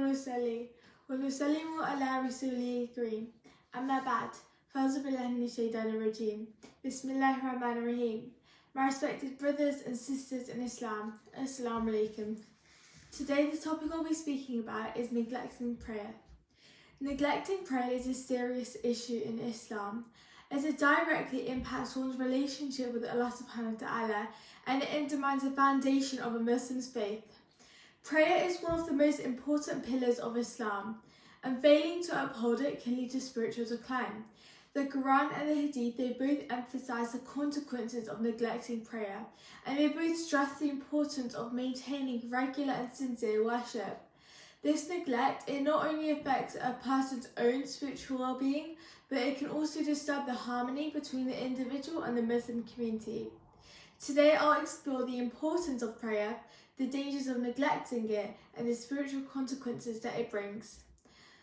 ونصلي ونسلم على رسوله الكريم أما بعد فأعوذ بالله من الشيطان الرجيم بسم الله الرحمن الرحيم. My respected brothers and sisters in Islam, Assalamu alaikum. Today the topic I'll be speaking about is neglecting prayer. Neglecting prayer is a serious issue in Islam as it directly impacts one's relationship with Allah subhanahu wa ta'ala and it undermines the foundation of a Muslim's faith. Prayer is one of the most important pillars of Islam and failing to uphold it can lead to spiritual decline. The Quran and the Hadith, they both emphasize the consequences of neglecting prayer and they both stress the importance of maintaining regular and sincere worship. This neglect, it not only affects a person's own spiritual well-being, but it can also disturb the harmony between the individual and the Muslim community. Today I'll explore the importance of prayer, the dangers of neglecting it, and the spiritual consequences that it brings.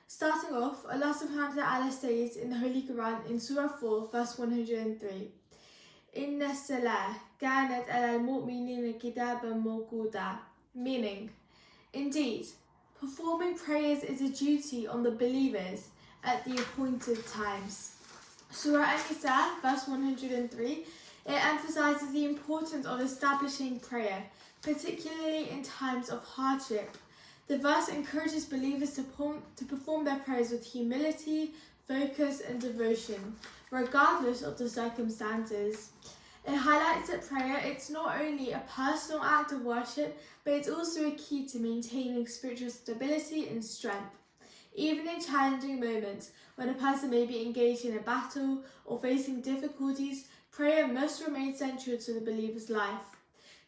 Starting off, Allah subhanahu wa ta'ala says in the Holy Quran in Surah 4 verse 103, Inna salah kanat ala al-mu'minina kitaban mawquta, meaning, indeed, performing prayers is a duty on the believers at the appointed times. Surah An-Nisa verse 103, it emphasizes the importance of establishing prayer, particularly in times of hardship. The verse encourages believers to perform their prayers with humility, focus and devotion, regardless of the circumstances. It highlights that prayer, it's not only a personal act of worship, but it's also a key to maintaining spiritual stability and strength. Even in challenging moments, when a person may be engaged in a battle or facing difficulties, prayer must remain central to the believer's life.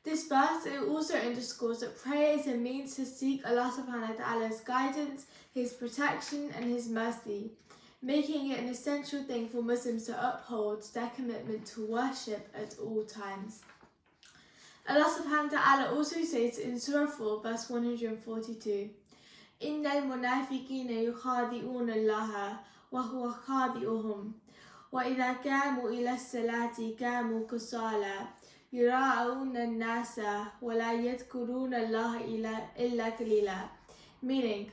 This verse, it also underscores that prayer is a means to seek Allah subhanahu wa ta'ala's guidance, His protection and His mercy, making it an essential thing for Muslims to uphold their commitment to worship at all times. Allah subhanahu wa ta'ala also says in Surah 4 verse 142, إِنَّ الْمُنَافِقِينَ يُخَادِئُونَ اللَّهَ وَهُوَ خَادِئُهُمْ وَإِذَا قَامُوا إِلَى الصَّلَاةِ قَامُوا كُسَالَى يُرَاءُونَ النَّاسَ وَلَا يَذْكُرُونَ اللَّهَ إِلَّا قَلِيلًا, meaning,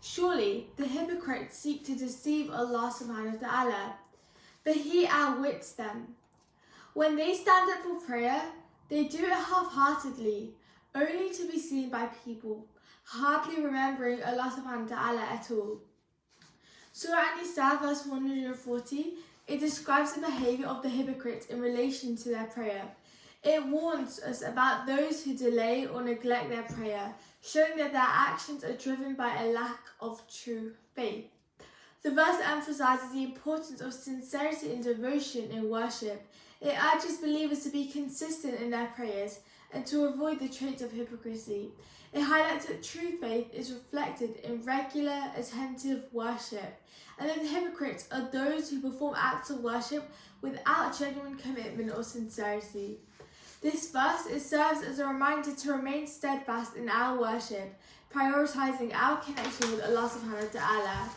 surely the hypocrites seek to deceive Allah subhanahu wa ta'ala, but He outwits them. When they stand up for prayer, they do it half-heartedly, only to be seen by people, hardly remembering Allah subhanahu wa ta'ala at all. Surah An-Nisa verse 140, it describes the behaviour of the hypocrites in relation to their prayer. It warns us about those who delay or neglect their prayer, showing that their actions are driven by a lack of true faith. The verse emphasizes the importance of sincerity and devotion in worship. It urges believers to be consistent in their prayers and to avoid the traits of hypocrisy. It highlights that true faith is reflected in regular, attentive worship, and that the hypocrites are those who perform acts of worship without genuine commitment or sincerity. This verse, it serves as a reminder to remain steadfast in our worship, prioritizing our connection with Allah subhanahu wa ta'ala.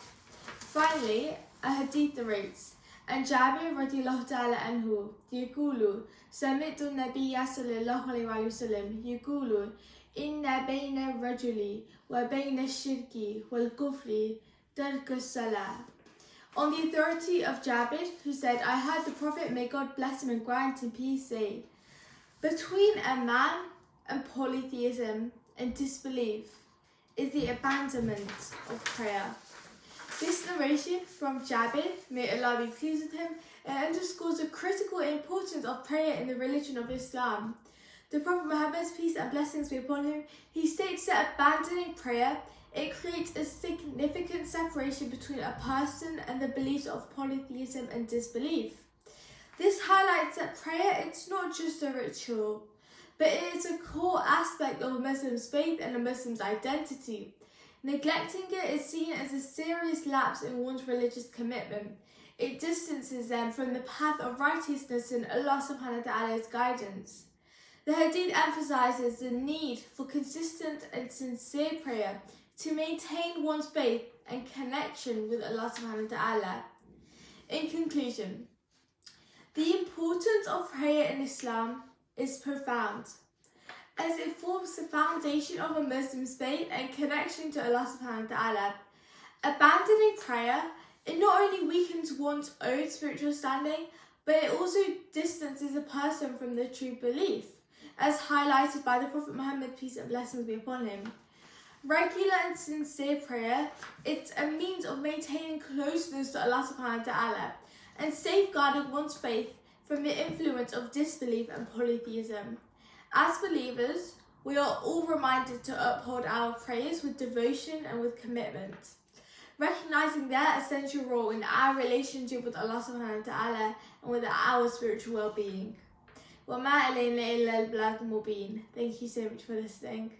Finally, a hadith narrates, and Jabir radiallahu ta'ala anhu يقول سمعت النبي صلى الله عليه وسلم يقول إن بين الرجل وبين الشرك والكفر ترك الصلاة. On the authority of Jabir, who said, I heard the Prophet, may God bless him and grant him peace, say, between a man and polytheism and disbelief is the abandonment of prayer. This narration from Jabir, may Allah be pleased with him, underscores the critical importance of prayer in the religion of Islam. The Prophet Muhammad's peace and blessings be upon him, he states that abandoning prayer, it creates a significant separation between a person and the beliefs of polytheism and disbelief. This highlights that prayer, it's not just a ritual, but it is a core aspect of a Muslim's faith and a Muslim's identity. Neglecting it is seen as a serious lapse in one's religious commitment. It distances them from the path of righteousness and Allah subhanahu wa ta'ala's guidance. The Hadith emphasizes the need for consistent and sincere prayer to maintain one's faith and connection with Allah subhanahu wa ta'ala. In conclusion, the importance of prayer in Islam is profound. as it forms the foundation of a Muslim's faith and connection to Allah subhanahu wa ta'ala. Abandoning prayer, it not only weakens one's own spiritual standing, but it also distances a person from the true belief, as highlighted by the Prophet Muhammad, peace and blessings be upon him. Regular and sincere prayer, it's a means of maintaining closeness to Allah subhanahu wa ta'ala and safeguarding one's faith from the influence of disbelief and polytheism. As believers, we are all reminded to uphold our prayers with devotion and with commitment, recognizing their essential role in our relationship with Allah subhanahu wa ta'ala and with our spiritual well-being. وَمَا عَلَيْنَا إِلَّا الْبَلَاغُ الْمُبِينُ. Thank you so much for listening.